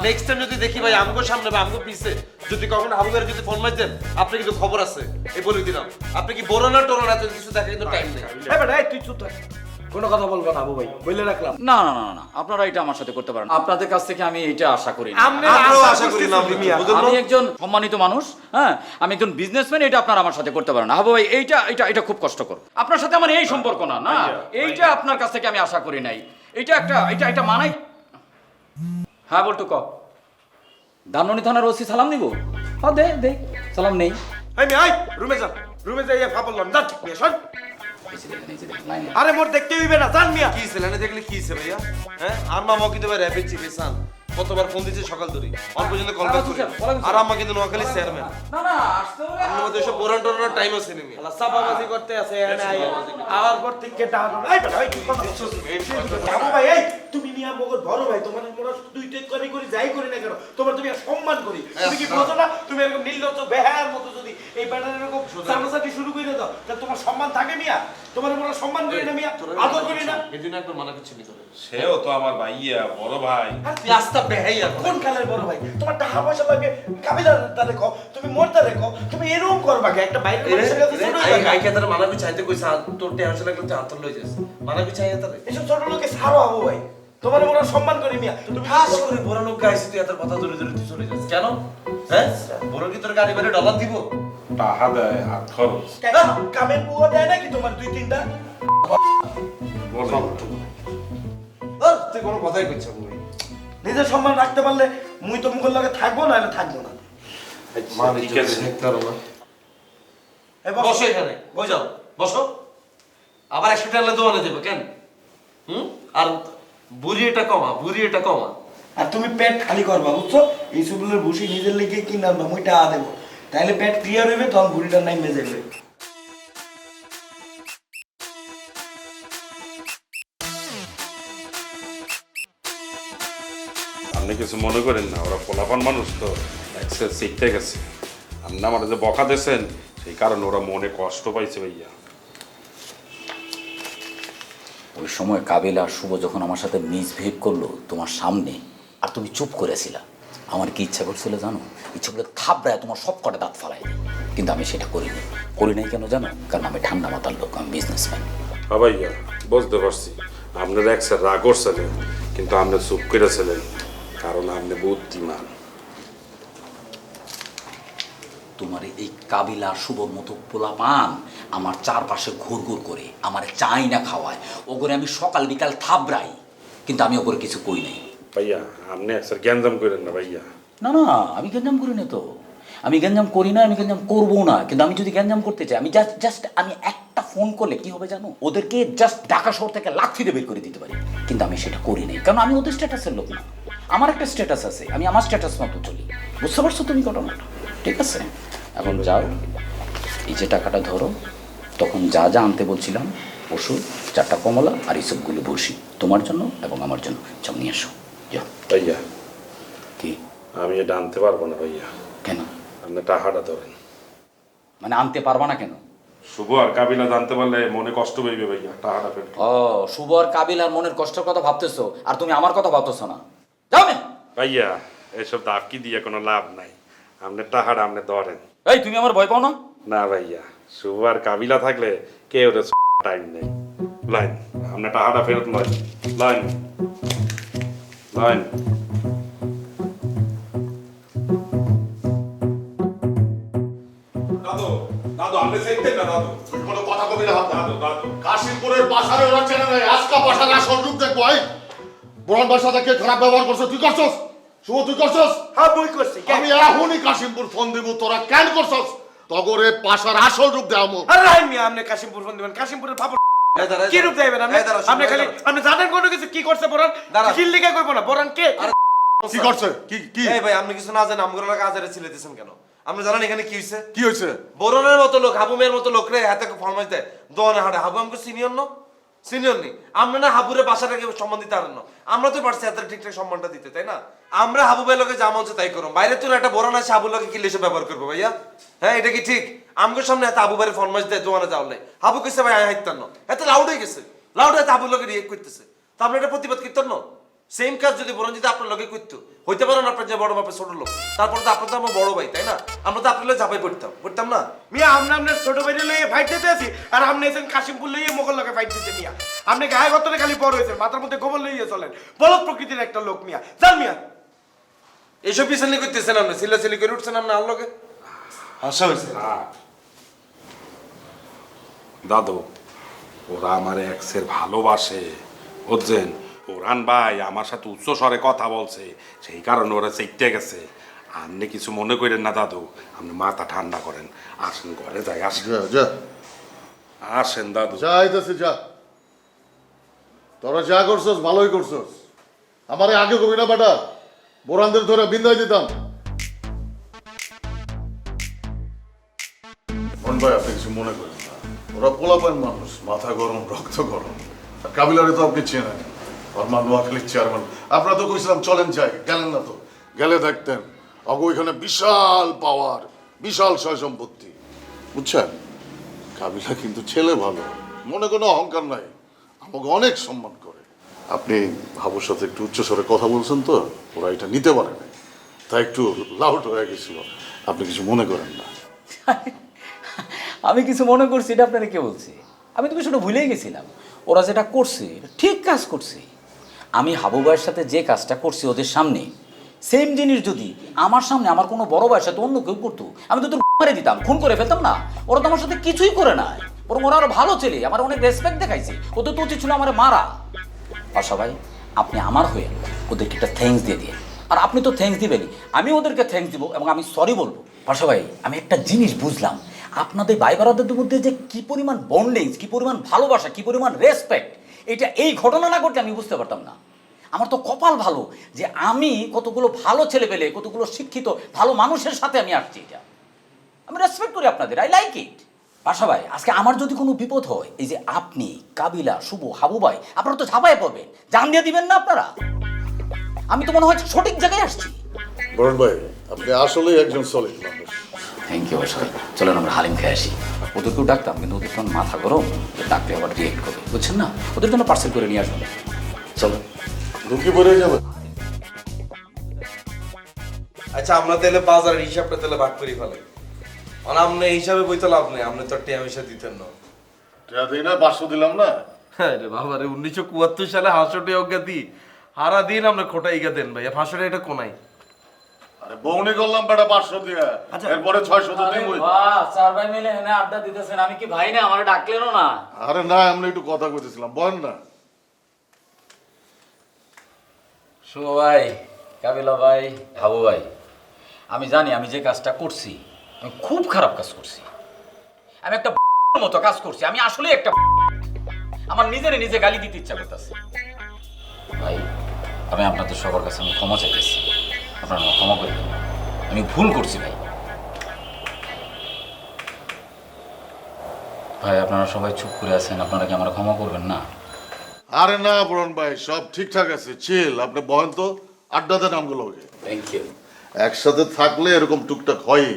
নেক্সট টাইম যদি দেখি ভাই আমগো সামনে বা আমগো পিছে যদি কখনো হাবুবের যদি ফোন মার দেন আপনি কিন্তু খবর আছে এই বলে দিলাম আপনি কি বড় না টোরো না কিছু দেখা কিন্তু টাইম নেই এই বেটা এই তুই চুপ থাক কোনো কথা বলবো না আবু ভাই বলে রাখলাম না না না না আপনারা এটা আমার সাথে করতে পারেন আপনাদের কাছ থেকে আমি এটা আশা করি না। আমরাও আশা করি না মিয়া বুঝলেন আমি একজন সম্মানিত মানুষ হ্যাঁ আমি একজন বিজনেসম্যান এটা আপনারা আমার সাথে করতে পারেন না হাবু ভাই এইটা এটা এটা খুব কষ্টকর আপনার সাথে আমার এই সম্পর্ক না না এইটা আপনার কাছ থেকে আমি আশা করি নাই এটা একটা এটা এটা মানাই হ্যাঁ বলটু ক ধানমন্ডি থানার ওসি সালাম নিব হ্যাঁ দে দে সালাম নেই এই মিয়া রুমে যান রুমে যাইয়া ফাপলাম যান মিয়া শোন এই যে দেখেন, এই যে দেখেন, লাইনে। আরে মোর দেখতে হইবে না জান মিয়া কি ছেলেনে দেখলে কি হইছে ভাইয়া হ্যাঁ আর মামা কিন্তু ভাই র্যাপের চিফ এসান কতবার ফোন দিয়েছে সকাল ধরে অল্প পর্যন্ত কল ব্যাক করি আর আম্মা কিন্তু নোয়াখালী চেয়ারম্যান না না আসতে হবে আমার মধ্যে সব বোরান টোরানোর টাইম আছে নেমি আল্লাহ সাবাবাজি করতে আছে এনে আইয়া আবার পর থেকে টাকা এই বেটা এই কি কথা আবু ভাই এই তুমি মিয়া মগর বড় ভাই তোমার মোরা দুই টেক করে করি যাই করি না কেন তোমার তুমি সম্মান করি তুমি কি বোঝো না তুমি এরকম নির্লজ্জ বেহায়ার মতো যদি এই ব্যাটার এরকম সামনাসামনি শুরু করে দাও তাহলে তোমার সম্মান থাকে মিয়া তোমার মোরা সম্মান করি না মিয়া আদর করি না এই জন্য একবার মানা কিছু নি করে সেও তো আমার ভাইয়া বড় ভাই আর তুই আস্তা বেহাইয়া কোন কালের বড় ভাই তোমার টাকা পয়সা লাগে কাবিলার রেখো তুমি মোরটা রেখো তুমি এরকম করবা কে একটা বাইরের মানুষের কাছে ছোট হয়ে যাবে। আই কেতারে মানা কিছু চাইতে কইছে তোর টেনশন লাগলে তুই আন্তর লই যাস মানা কিছু চাইয়া তারে এসব ছোট লোকে ছাড়ো আবু ভাই তোমার মোরা সম্মান করি মিয়া তুমি খাস করে বড় লোক গাইছিস তুই এত কথা ধরে ধরে তুই চলে যাস কেন হ্যাঁ বড় কি তোর গাড়ি বাইরে ডলার দিব টাকা দেয় হাত খরচ কামের বুয়া দেয় নাকি তোমার দুই তিনটা বলে তুই কোনো কথাই কইছ বই নিজের সম্মান রাখতে পারলে মুই তো মুখের লগে থাকবো না হলে থাকবো না মানে ঠিক আছে। দেখতে পারো না এই বসো এখানে বই যাও বসো আবার 100 টাকা দোকানে দেবে কেন আর বুড়ি এটা কমা আর তুমি পেট খালি করবা বুঝছো এই সুবলের ভুসি নিজের লেগে কিনে আনবা মুই টাকা দেবো তাহলে পেট ক্লিয়ার হইবে তখন ভুড়িটা নাইমে যাবে আপনি কিছু মনে করেন না ওরা পোলাপান মানুষ তো এক্সেস শিখতে গেছে আপনি আমার যে বকা দিয়েছেন সেই কারণে ওরা মনে কষ্ট পাইছে ভাইয়া ওই সময় কাবিল আর শুভ যখন আমার সাথে মিসবিহেভ করলো তোমার সামনে আর তুমি চুপ করেছিলা আমার কি ইচ্ছা করছিল জানো ইচ্ছা করে থাপড়ায় তোমার সব কটা দাঁত ফালাই দিই কিন্তু আমি সেটা করি নাই কেন জানো কারণ আমি ঠান্ডা মাথার লোক আমি বিজনেসম্যান হ্যাঁ ভাইয়া বুঝতে পারছি আপনার একসাথে রাগ করছিলেন কিন্তু আপনি চুপ করেছিলেন কারণ আপনি বুদ্ধিমান তোমার এই কাবিলা শুভর মতো পোলাপান আমার চারপাশে ঘুরঘুর করে আমার চাই না খাওয়ায় ওগরে আমি সকাল বিকাল থাবড়াই, কিন্তু আমি ওগরে কিছু কই নাই। ভাইয়া আপনি একসার গ্যাঞ্জাম করেন না ভাইয়া। না না, আমি গ্যাঞ্জাম করি না তো, আমি গ্যাঞ্জাম করি না, আমি গ্যাঞ্জাম করবো না। কিন্তু আমি যদি গ্যাঞ্জাম করতে চাই, আমি জাস্ট আমি একটা ফোন করলে কি হবে জানো, ওদেরকে জাস্ট ঢাকা শহর থেকে লাথি দিয়ে বের করে দিতে পারি। কিন্তু আমি সেটা করি নাই, কারণ আমি ওদের স্ট্যাটাসের লোক না। আমার একটা স্ট্যাটাস আছে, আমি আমার স্ট্যাটাস মতো চলি। বুঝতে পারছো তুমি ঘটনাটা? ঠিক আছে, এখন যাও, এই যে টাকাটা ধরো, তখন যা যা আনতে বলছিলাম, ওষুধ, 4টা কমলা আর এই সবগুলো বসি তোমার জন্য এবং আমার জন্য, সব নিয়ে আসো। যাও। ভাইয়া কি? আমি এটা আনতে পারবো না ভাইয়া। কেন? আপনি টাকাটা ধরেন। মানে আনতে পারবা না কেন? শুভ আর কাবিলা জানতে পারলে মনে কষ্ট পাইবে ভাইয়া, টাকাটা ফেরত। ও, শুভ আর কাবিল আর মনের কষ্টের কথা ভাবতেছো, আর তুমি আমার কথা ভাবতেছো না। যাও না। ভাইয়া এসব দাপকি দিয়ে কোনো লাভ নাই, আপনি টাকাটা আপনি ধরেন। এই, তুমি আমার ভয় পাও না? না ভাইয়া, শুভ আর কাবিলা থাকলে কেউ টাইম নেই। লাইন আপনি টাকাটা ফেরত লয়। Line line. দাদু দাদু আপনি দেখতেন না দাদু, কোনো কথা কবি না দাদু দাদু কাশিমপুরের পাশারে ওরা চেনে নাই, আজকা পাশার আসল রূপ দেখবো। এই বোরন ভাইয়ের সাথে কে খারাপ ব্যবহার করছো? তুই করছস? শুভ তুই করছস? হ্যাঁ বই করছি। আমি এখনই কাশিমপুর ফোন দিব, তোরা কেন করছস? তগরে পাশার আসল রূপ দেখামো। আরে রাহিম মিয়া, আপনি কাশিমপুর ফোন দিবেন? কাশিমপুরের ফাপড় কি রূপ দেবেন আপনি? আপনি খালি আপনি জানেন কোনো কিছু কি করছে বোরান? কিল লিখে কইব না বোরান কে? কি করছে? কি কি এই ভাই আপনি কিছু না জানেন আমগুলো লাগা আজারে ছিলে দিয়েছেন কেন? আপনি জানেন এখানে কি হইছে? কি হয়েছে? বরনের মতো লোক, হাবু মেয়ের মতো লোক রে হাতে ফরমাইশ দেয় দোয়ানে হাটে। হাবু আমাকে সিনিয়র ন? সিনিয়র নেই। আমরা না হাবুরে বাসাটাকে সম্মান দিতে পারেন না। আমরা তো পারছি হাতের ঠিকঠাক সম্মানটা দিতে, তাই না? আমরা হাবু ভাই লোকে যা মন চায় তাই করুন। বাইরে তো একটা বড় না সে হাবুর লোকে কিলে এসে ব্যবহার করবো ভাইয়া? হ্যাঁ এটা কি ঠিক? আমাদের সামনে এত হাবু ভাইয়ের ফরমাইশ দেয় দোয়ানে যাওয়ার হাবু কইছে ভাই আয় হাইতান না, এত লাউড হয়ে গেছে, লাউড হাতে হাবুর লোকে রিয়েক্ট করতেছে। তা আপনি এটা প্রতিবাদ করতেন না? সেম কাজ যদি বরং যদি আপনার লোকে করতো, হইতে পারেন আপনার যে বড় বাপের ছোট লোক, তারপরে তো আপনার তো আমার বড় ভাই, তাই না? আমরা তো আপনার লোক ঝাপাই পড়তাম না? মিয়া আমরা আপনার ছোট ভাইরে লইয়ে ফাইট দিতে আছি, আর আপনি এসেন কাশিমপুর লইয়ে মোগল লোকে ফাইট দিতে। মিয়া আপনি গায়ে গতরে খালি বড় হয়েছেন, মাথার মধ্যে গোবর লইয়ে চলেন। বলদ প্রকৃতির একটা লোক মিয়া, জান মিয়া। এইসব পিছনে করতেছেন আপনি, চিল্লাচিল্লি করে উঠছেন আপনি আর লোকে। হাসা হয়েছে দাদু, ওরা আমার এক্সের ভালোবাসে বুঝছেন। ওরান ভাই আমার সাথে উচ্চ স্বরে কথা বলছে, সেই কারণে ওরা চেকতে গেছে। আপনি কিছু মনে করেন না দাদু, আপনি মাথা ঠান্ডা করেন, আসেন ঘরে যাই। আসেন যা যা আসেন দাদু। যা আইতাছে যা। তোরা যা করছস ভালোই করছস। আমারে আগে কবি না বেটা, বোরানদের ধরে বিন্দাই দিতাম। মন ভাই আপনি কিছু মনে করেন না, ওরা পোলাপান মানুষ, মাথা গরম, রক্ত গরম। আর কাবিলারে তো আপনি চেনেন, আমার নোয়াখালীর চেয়ারম্যান। আপনারা তো কইছিলাম চলেন যাই, গেলেন না তো। গেলে দেখতেন অগো ওইখানে বিশাল পাওয়ার, বিশাল সয় সম্পত্তি, বুঝছেন? কাবিলা কিন্তু ছেলে ভালো, মনে কোনো অহংকার নাই, আমাকে অনেক সম্মান করে। আপনি হাবুর সাথে একটু উচ্চস্বরে কথা বলছেন তো, ওরা এটা নিতে পারে না, তাই একটু লাউড হয়ে গেছিল। আপনি কিছু মনে করেন না। আমি কিছু মনে করছি এটা আপনারা কে বলছে? আমি তো বিষয়টা ভুলেই গেছিলাম। ওরা যেটা করছে ঠিক কাজ করছে। আমি হাবু ভাইয়ের সাথে যে কাজটা করছি ওদের সামনে, সেম জিনিস যদি আমার সামনে আমার কোনো বড় ভাইয়ের সাথে অন্য কেউ করতো, আমি তো তোর মারে দিতাম, খুন করে ফেলতাম না। ওরা তো আমার সাথে কিছুই করে নাই, বরং ওরা আরো ভালো ছেলে, আমার অনেক রেসপেক্ট দেখাইছে। ওদের তো উচিত ছিল আমার মারা। আর সবাই আপনি আমার হয়ে ওদেরকে একটা থ্যাঙ্কস দিয়ে দিয়ে, আর আপনি তো থ্যাঙ্কস দিবেনই, আমি ওদেরকে থ্যাঙ্কস দিব এবং আমি সরি বলবো। পাশা ভাই, আমি একটা জিনিস বুঝলাম, আপনাদের ভাই বারাদের মধ্যে যে কি পরিমাণ বন্ডিংস, কি পরিমাণ ভালোবাসা, কি পরিমাণ রেসপেক্ট, এটা এই ঘটনা না ঘটলে আমি বুঝতে পারতাম না। আমার তো কপাল ভালো যে আমি কতগুলো ভালো ছেলে পেলে, কতগুলো শিক্ষিত ভালো মানুষের সাথে আমি আসছি। এটা আমি রেসপেক্ট করি আপনাদের, আই লাইক ইট। পাশা ভাই, আজকে আমার যদি কোনো বিপদ হয়, এই যে আপনি, কাবিলা, শুভ, হাবু ভাই, আপনারা তো ঝাঁপায় পড়বেন, জান দিয়ে দিবেন না আপনারা। আমি তো মনে হয় সঠিক জায়গায় আসছি। বরুণ ভাই আপনি আসলেই একজন সলিড মানুষ। থ্যাংক ইউ ভাই। চলেন আমরা হালিম খেয়ে আসি। ওদেরকেও ডাকতাম, কিন্তু ওদের তখন মাথা গরম, ডাকলে আবার রিয়েক্ট করবে, বুঝছেন না? ওদের জন্য পার্সেল করে নিয়ে আসবেন। চলো। ঢুকি পড়ে যাবে। আচ্ছা আমরা তাহলে বাজারের হিসাবটা তাহলে ভাগ করি ফেলে, মানে আপনি হিসাবে বইতে লাভ নেই, আপনি তো টিয়া পয়সা দিতেন না। টিয়া দিই না, 500 দিলাম না। হ্যাঁ রে বাবা রে, 1974 সালে 500 টাকা অজ্ঞাতি হারা দিন আপনি খোটাই গা দেন ভাই, 500 টাকা এটা কোনাই। আরে বউনি করলাম বেটা 500 দিয়ে, এরপরে 600 তো দিবই। বাহ, চার ভাই মিলে এখানে আড্ডা দিতেছেন, আমি কি ভাই না? আমার ডাকলেনও না। আরে না, আমরা একটু কথা কইতেছিলাম, বল না। শুভ ভাই, কাবিলা ভাই, হাবু ভাই, আমি জানি আমি যে কাজটা করছি আমি খুব খারাপ কাজ করছি। আমি একটা মতো কাজ করছি। আমি আসলে একটা আমার নিজে গালি দিতে ইচ্ছা করতেছে। ভাই, আমি আপনাদের সবার কাছে আমি ক্ষমা চাইতেছি, আপনারা আমাকে ক্ষমা করে দিন। আমি ভুল করছি ভাই। ভাই, আপনারা সবাই চুপ করে আছেন, আপনারা কি আমার ক্ষমা করবেন না? আরে না বরণ ভাই, সব ঠিকঠাক আছে, চিল। আপনি বলেন তো, আড্ডাতে নামগুলো ওকে থ্যাংক ইউ। একসাথে থাকলে এরকম টুকটাক হয়,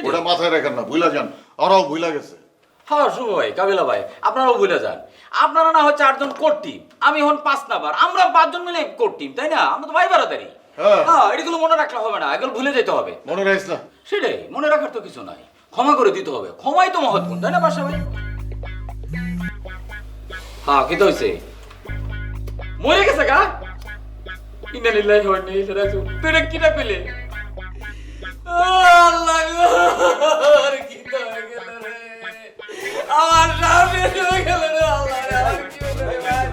ওটা মাথায় রাখেন না, ভুলা যান। ওরাও ভুলা গেছে। হ্যাঁ শুভ ভাই, কাবিলা ভাই, আপনারাও ভুলে যান। আপনারা না হয় 4 জন কোর টিম, আমি হন 5 নাম্বার, আমরা 5 জন মিলে কোর টিম, তাই না? আমরা তো ভাই বারাদারি। হ্যাঁ। হ্যাঁ, এগুলো মনে রাখলে হবে না, এগুলো ভুলে যেতে হবে। মনে রাখিস না। সেটাই, মনে রাখার তো কিছু নাই, ক্ষমা করে দিতে হবে। ক্ষমাই তো মহৎ গুণ, তাই না বাসা ভাই? হ্যাঁ, কি তো হয়েছে? মরে গেছে গা? ইন্না লিল্লাহি ওয়া ইন্না ইলাইহি রাজিউন। তুই রে কিটা পেলে? আল্লাহ গো, আর কি তো হয়ে গেল রে, আমার সামনে হয়ে গেল রে। আল্লাহ রে, আর কি হলো রে ভাই?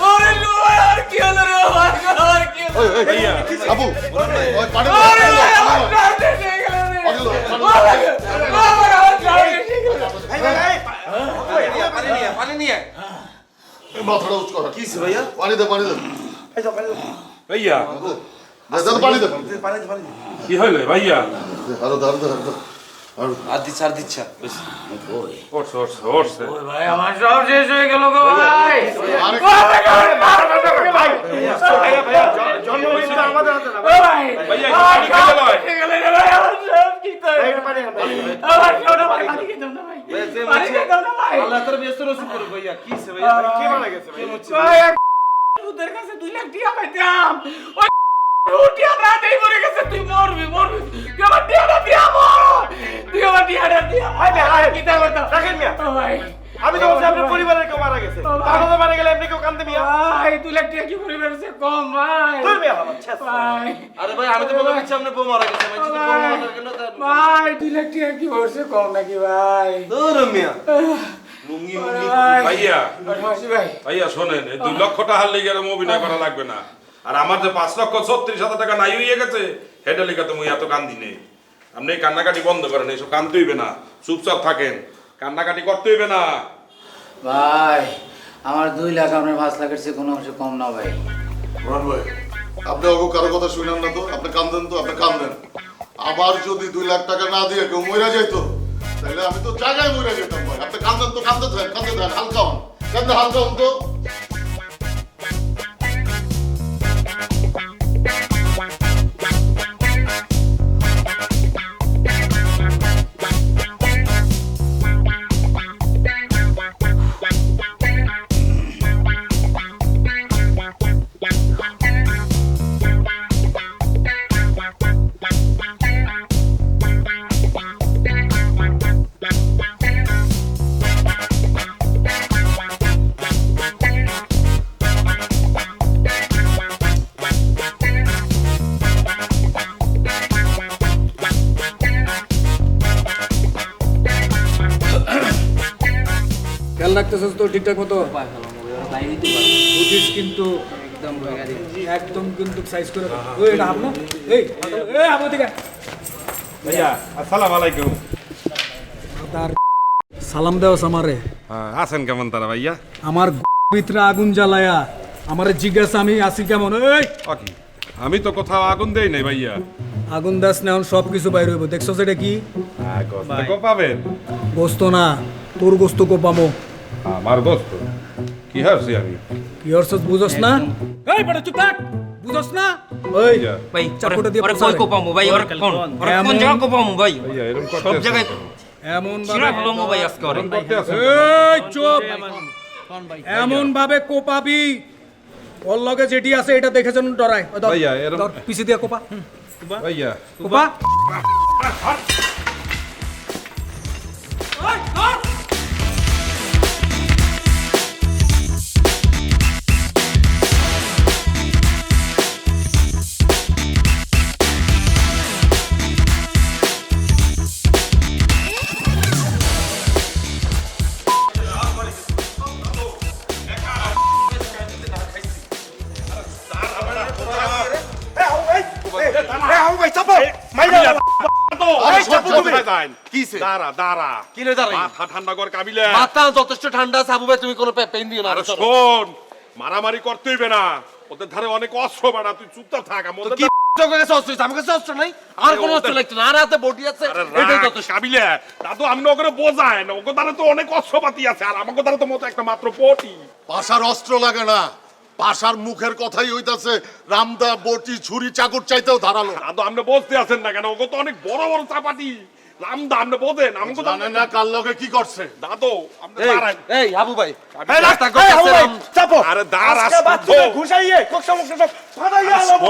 ওরে লো, আর কি হলো রে ভাই? আর কি হলো? ওই ভাইয়া, আপু, ওই পানি দাও, আরে পানি ভাই, দাও, আমার পানি দাও। সামনে হয়ে গেল রে। পানি দাও, পানি দাও। আমার সামনে হয়ে গেল। পানি নিয়ে এই মাথাটা উঁচু কর। কিছে ভাইয়া? পানি দে, পানি দে। ভাইয়া দে, দে, পানি দে। কি হইলো ভাইয়া? আরো দে, আরো দে, আরো দে। আরো দে। আর দিচ্ছা ওরছে ওই ভাই, আমার সব শেষ হয়ে গেল গো ভাই। আরে ভাইয়া পানি খাইতে লয়। আল্লাহ তোর ব্যস্ত রসিদ করো ভাইয়া। কিছে ভাইয়া? কে মারা গেছে ভাইয়া? ওদের কাছে 2 লাখ টাকা পাইতাম, ওই রুটিয়া না দেই মরে গেছে। তুই মরবি তুই আমার টিয়াটা দিয়া মর, তুই আমার টিয়াটা দিয়া মর। কি তা করতা রাখেন মিয়া ভাই? আমি তো বলছি আপনার পরিবারের কেউ মারা গেছে। আপনাদের মারা গেলে আপনি কেউ কান্দে মিয়া? ভাই 2 লাখ টাকা কি পরিবারের চেয়ে কম ভাই? তোর মিয়া বাবা ছেস। ভাই আরে ভাই আমি তো বলে দিচ্ছি আপনার বউ মারা গেছে। আমি যদি বউ মারা গেল ভাই 2 লাখ টাকা কি পড়ছে কম নাকি ভাই? তোর মিয়া লুঙ্গি মুঙ্গি ভাইয়া ভাই ভাইয়া শোনেন, এই 2 লক্ষ টাকার লিগে এরম অভিনয় করা লাগবে না। আর আমার যে 5,36,000 টাকা নাই হইয়া গেছে, হেটা লিগে তো মুই এত কান্দি নেই। আপনি এই কান্নাকাটি বন্ধ করেন, এইসব কান্দতে হইবে না, চুপচাপ থাকেন, কান্নাকাটি করতে হইবে না। ভাই আমার 2 লাখ আপনার 5 লাখের চেয়ে কোনো অংশে কম না ভাই। বরণ ভাই, আপনি অগো কারো কথা শুনেন না তো, আপনি কান্দেন তো, আপনি কান্দেন। আবার যদি 2 লাখ টাকা না দিয়ে কেউ মরে যাইতো, তাহলে আমি তো জায়গায় মরে যেতাম ভাই। আপনি কান্দেন তো, কান্দে থাকেন, হালকা হন, কান্দে হালকা হন তো। খেয়াল রাখতেছিস তো ঠিকঠাক মতো বুঝিস কিন্তু একদম কিন্তু সাইজ করে ওই এটা আপনা এই আপনা থেকে ভাইয়া আসসালামু আলাইকুম। তার সালাম দেওয়াস আমারে আছেন কেমন তারা ভাইয়া? আমার ভিতরে আগুন জ্বালায়া আমারে জিজ্ঞাসা আমি আসি কেমন। এই ওকে, আমি তো কোথাও আগুন দেই নাই ভাইয়া। আগুন দাস না এখন সব কিছু বাইরে হইব। দেখছো সেটা কি? গোস্ত পাবেন? গোস্ত না, তোর গোস্ত কোপামো। আমার গোস্ত কি হারছি আমি? কি হরছস বুঝছস না? এই বড় চুপ থাক, বুঝছস না? ওই ভাই চাকুটা দিয়ে ওরে পোষা কই রে। কোপামু ভাই? ওরে কোন এমন- জায়গা কোপামু ভাই? ভাইয়া এরকম করতে সব আছেন জায়গায় কেন? এমন চিরা ভাবে হলো ভাই আজকে ওরে। এরকম করতে আছেন এই চুপ, এমন ভাবে কোপাবি ওর লগে যেটি আছে এটা দেখে যেন ডরায়। ওই ধর, ভাইয়া, এরম- ধর, পিছে দিয়ে কোপা ভাইয়া? কোপা। যান কিসে? দাঁড়া দাঁড়া কিনে দাঁড়াই? মাথা ঠান্ডা কর কাবিলা মাথা যথেষ্ট ঠান্ডা আছে আবু ভাই, তুমি কোনো পেন দিও না। আরে শোন মারামারি করতে হইবে না, ওদের ধারে অনেক অস্ত্র বাড়া, তুই চুপচাপ থাক। আমাদের কি তোর কাছে অস্ত্র আছে? আমার কাছে অস্ত্র নাই, আর কোনো অস্ত্র লাগতো না, আর হাতে বডি আছে, এটাই যথেষ্ট। কাবিলা দাদু আমি ওকে বোঝায় না, ওকে দ্বারা তো অনেক অস্ত্রপাতি আছে, আর আমাকে দ্বারা তো মতো একটা মাত্র পটি। পাশার অস্ত্র লাগে না, পাশার মুখের কথাই হইতাছে রামদা বটি ছুরি চাকুর চাইতেও ধারালো। দাদু আপনি বলতে আছেন না কেন? ওকে তো অনেক বড় বড় চাপাতি। রামদা আপনি বোঝেন, আমাকে জানেন না কার লগে কি করছে। দাদু আপনি এই, দাঁড়ান। এই আবু ভাই, এই রাস্তা এই আবু ভাই, চাপো। আরে দাঁড়া আজকে বাচ্চাকে ঘুষাইয়ে কোকসা মুকসা সব ফাটাইয়া আলাবো।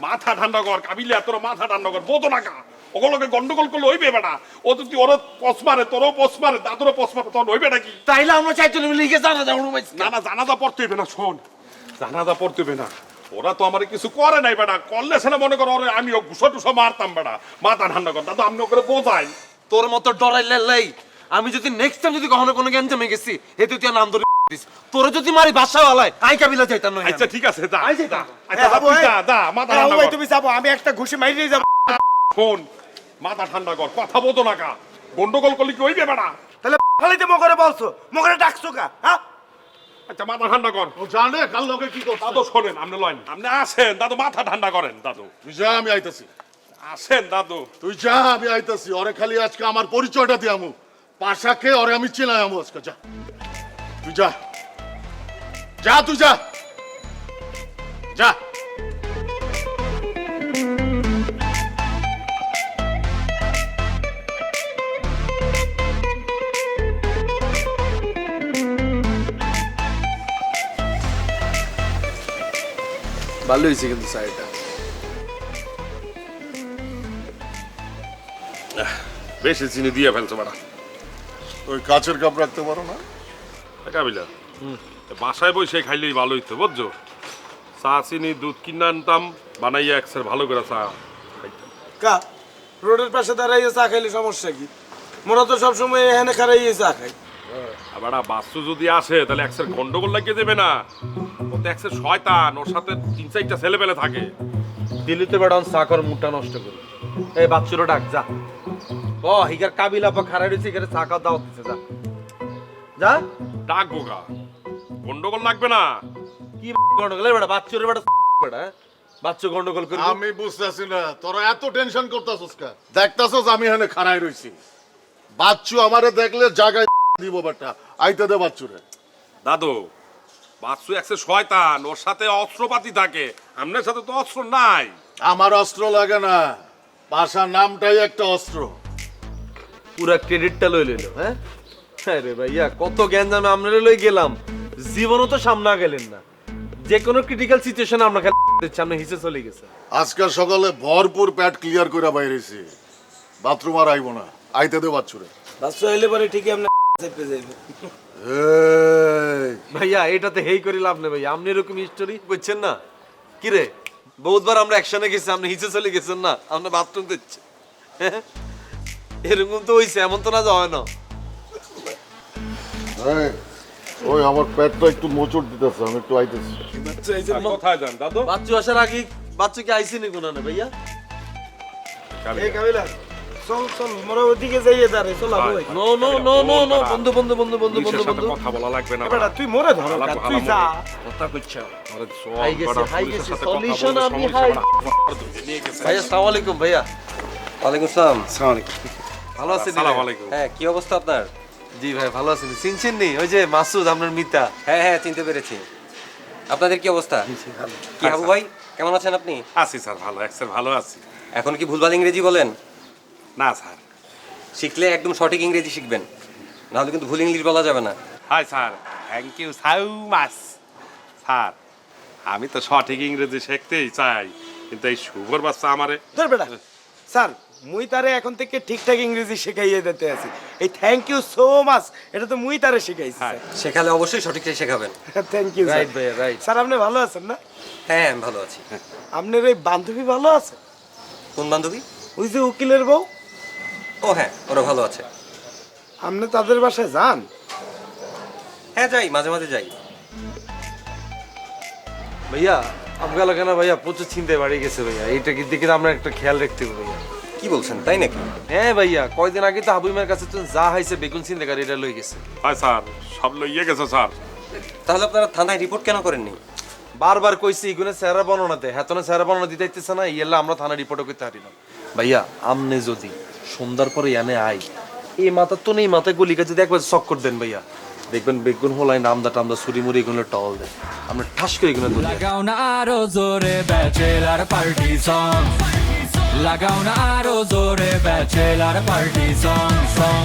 মাথা ঠান্ডা কর কাবিলা, তোর মাথা ঠান্ডা কর, বোঝো না কা ওগুলোকে গন্ডগোল করলে হইবে বেটা। ও তো তুই ওরা পস মারে, তোরও পস মারে, দাদুরও পস মারে, তখন হইবে নাকি? তাইলে আমরা চাইতো না লিখে জানা যাও রুমাই। না না জানাজা পড়তে হইবে না, শোন জানাজা পড়তে হইবে না। ওরা তো আমার কিছু করে নাই বেটা, করলে সেটা মনে করো ওরে আমি ঘুষো টুসো মারতাম বেটা। মাথা ঠান্ডা কর দাদু, আমি ওকে বোঝাই। তোর মতো ডরাইলে লাই, আমি যদি নেক্সট টাইম যদি কখনো কোনো জ্ঞান জমে গেছি, হেতু তুই নাম ধরে দিস, তোরে যদি মারি বাসা ওয়ালায় আই কাবিলা যাইতাম না। আচ্ছা ঠিক আছে যা, আই যাইতাম। আচ্ছা বাবু, তুই যা, যা, মাথা আবু ঠান্ডা ভাই কর। তুমি চাপো, আমি একটা ঘুষি মাইরিয়ে যাব। শোন মাথা ঠান্ডা কর, কথা বোঝো না কা, গন্ডগোল করলে কি হইবে বেটা? তাহলে খালিতে মগরে বলছো, মগরে ডাকছো কা? হ্যাঁ আচ্ছা মাথা ঠান্ডা কর। ও জানে কার লগে কি করছে। দাদু শোনেন, আপনি লয়েন, আপনি আসেন দাদু, মাথা ঠান্ডা করেন দাদু, তুই যা আমি আইতাছি, আসেন দাদু। তুই যা আমি আইতাছি। ওরে খালি আজকে আমার পরিচয়টা দিয়ামু, পাশাকে ওরে আমি চিনাই আমু আজকে। যা তুই যা, যা তুই যা, যা। ভালো হয়েছে কিন্তু সাইডটা। বেশি চিনি দিয়ে ফেলছো বেটা। ওই কাচের কাপ রাখতে পারো না? কাবিলা বাসায় বসে খাইলেই ভালো হইতো বুঝছো। চা চিনি দুধ কিনে আনতাম, বানাইয়া একসার ভালো করে চা খাইতাম। কা রোডের পাশে দাঁড়াইয়ে চা খাইলে সমস্যা কি? মোরা তো সবসময় এখানে খারাইয়ে চা খাই। আবার বাস্তু যদি আসে তাহলে একসার গন্ডগোল লাগিয়ে দেবে না। ও তো একসার শয়তান, ওর সাথে 3-4টা ছেলে পেলে থাকে। দিল্লিতে বেড়ান চাকর মুখটা নষ্ট করে। এই বাচ্চুরো ডাক যা, ও হিগার কাবিলা বা খারাই রয়েছে, এখানে চাকা দাও দিচ্ছে, যা যা। ডাক বোকা, গন্ডগোল লাগবে না। কি গন্ডগোল বেটা? বাচ্চুরে বেটা বেটা, বাচ্চু গন্ডগোল করে। আমি বুঝতেছি না তোরা এত টেনশন করতেছস কা? দেখতাছস আমি এখানে খাড়াই রইছি, বাচ্চু আমারে দেখলে জায়গায় দিব বেটা। আইতে দে বাচ্চুরে। দাদু বাচ্চু একসার শয়তান, ওর সাথে অস্ত্রপাতি থাকে, আপনার সাথে তো অস্ত্র নাই। আমার অস্ত্র লাগে না, পাশা নামটাই একটা অস্ত্র। পুরা ক্রেডিটটা লই লইলো। হ্যাঁ আরে ভাইয়া কত জ্ঞান জানো আমরা লই গেলাম, জীবনও তো সামনে গেলেন না। যে কোনো ক্রিটিক্যাল সিচুয়েশন আমরা খালি সামনে হিসে চলে গেছে। আজকে সকালে ভরপুর পেট ক্লিয়ার করে বাইরেছি, বাথরুম আর আইব না। আইতে দে বাচ্চুরে। বাচ্চা হইলে পরে ঠিকই আমরা চেপে যাইবে। এই ভাইয়া এটাতে হেই করে লাভ নেই ভাইয়া, আপনি এরকম হিস্টোরি বুঝছেন না? কি রে বহুতবার আমরা একসাথে গেছি, আপনি হিসে চলে গেছেন না, আমরা বাথরুম দিচ্ছে। এরকম তো হইছে, এমন তো না যে হয় না। এই, ওই আমার পেটটা একটু মোচড় দিতেছে, আমি একটু আইতেছি। আর কোথায় যান দাদু? বাচ্চু আসার আগে বাচ্চু কি আইসি নি কোনা না ভাইয়া? এই কাবিলা চল চল, মোরা ওদিকে যাইয়ে দাঁড়াই। চল আবু ভাই। No no no no no, বন্ধু বন্ধু বন্ধু বন্ধু বন্ধু পুলিশের সাথে বন্ধু। কথা বলা লাগবে না। বেটা তুই মোরে ধর, হালা তুই যা। কথা কইছো। আরে চল, হাই গেছে, বেটা, হাই পুলিশের গেছে, সাথে কথা solution বললে আমি সমস্যা হাই। বেটা। নিয়ে গেছে। ভাইয়া আসসালামু আলাইকুম ভাইয়া। ওয়ালাইকুম আসসালাম। ভালো আছেন? আসসালামু আলাইকুম। হ্যাঁ, কি অবস্থা আপনার? জি ভাই ভালো আছেন। চিনছেন নি ওই যে মাসুদ আপনার মিতা? হ্যাঁ হ্যাঁ, চিনতে পেরেছি। আপনাদের কি অবস্থা? কি হাবু ভাই, কেমন আছেন আপনি? আছি স্যার, ভালো স্যার, ভালো আছি। এখন কি ভুলভাল ইংরেজি বলেন? না স্যার। শিখলে একদম সঠিক ইংরেজি শিখবেন, নাহলে কিন্তু ভুল ইংলিশ বলা যাবে না। Hi sir, thank you so much. Sir আমি তো সঠিক ইংরেজি শিখতেই চাই, কিন্তু এই শুভর বাচ্চা আমারে। ধর বেটা। স্যার মুই তারে এখন থেকে ঠিকঠাক ইংরেজি শেখাইয়ে দিতে আছি। এই থ্যাংক ইউ সো মাচ এটা তো মুই তারে শিখাইছি। হ্যাঁ। শেখালে অবশ্যই সঠিকটাই শেখাবেন। থ্যাংক ইউ রাইট ভাইয়া রাইট। স্যার। আপনি ভালো আছেন না? হ্যাঁ আমি ভালো আছি। আপনার ওই বান্ধবী ভালো আছে? কোন বান্ধবী? ওই যে উকিলের বউ। ও হ্যাঁ, ওরা ভালো আছে। আপনি তাদের বাসায় যান? হ্যাঁ যাই, মাঝে মাঝে যাই। ভাইয়া আপনার এলাকা না ভাইয়া প্রচুর চিন্তায় বাড়ি গেছে ভাইয়া, এইটা কি দিকে আমরা একটা খেয়াল রাখতে হবে ভাইয়া। কি বলছেন তাই নাকি? হ্যাঁ ভাইয়া, কয়দিন আগে তো হাবুইমের কাছে তো যা হয়েছে বেগুন ছিনতাইকারী এটা লই গেছে। হয় স্যার, সব লইয়ে গেছে স্যার। তাহলে আপনারা থানায় রিপোর্ট কেন করেননি? বারবার কইছি এগুলো স্যারা বর্ণনা দেয়, হ্যাঁ তো স্যারা বর্ণনা দিতে ইচ্ছেছে না, ইয়েলা আমরা থানা রিপোর্টও করতে পারি না। ভাইয়া আমনে যদি সন্ধ্যার পরে এনে আই, এই মাথার তো নেই, মাথায় গলিকা যদি একবার চক্কর দেন ভাইয়া, দেখবেন বেগুন হলাই নামদা টামদা ছুরি মুড়ি এগুলো টল দেয়, আমরা ঠাস করে এগুলো ধরি। লাগাও না আরো জোরে ব্যাচেলার পার্টি সং, লাগাও না আরো জোরে ব্যাচেলার পার্টি সং সং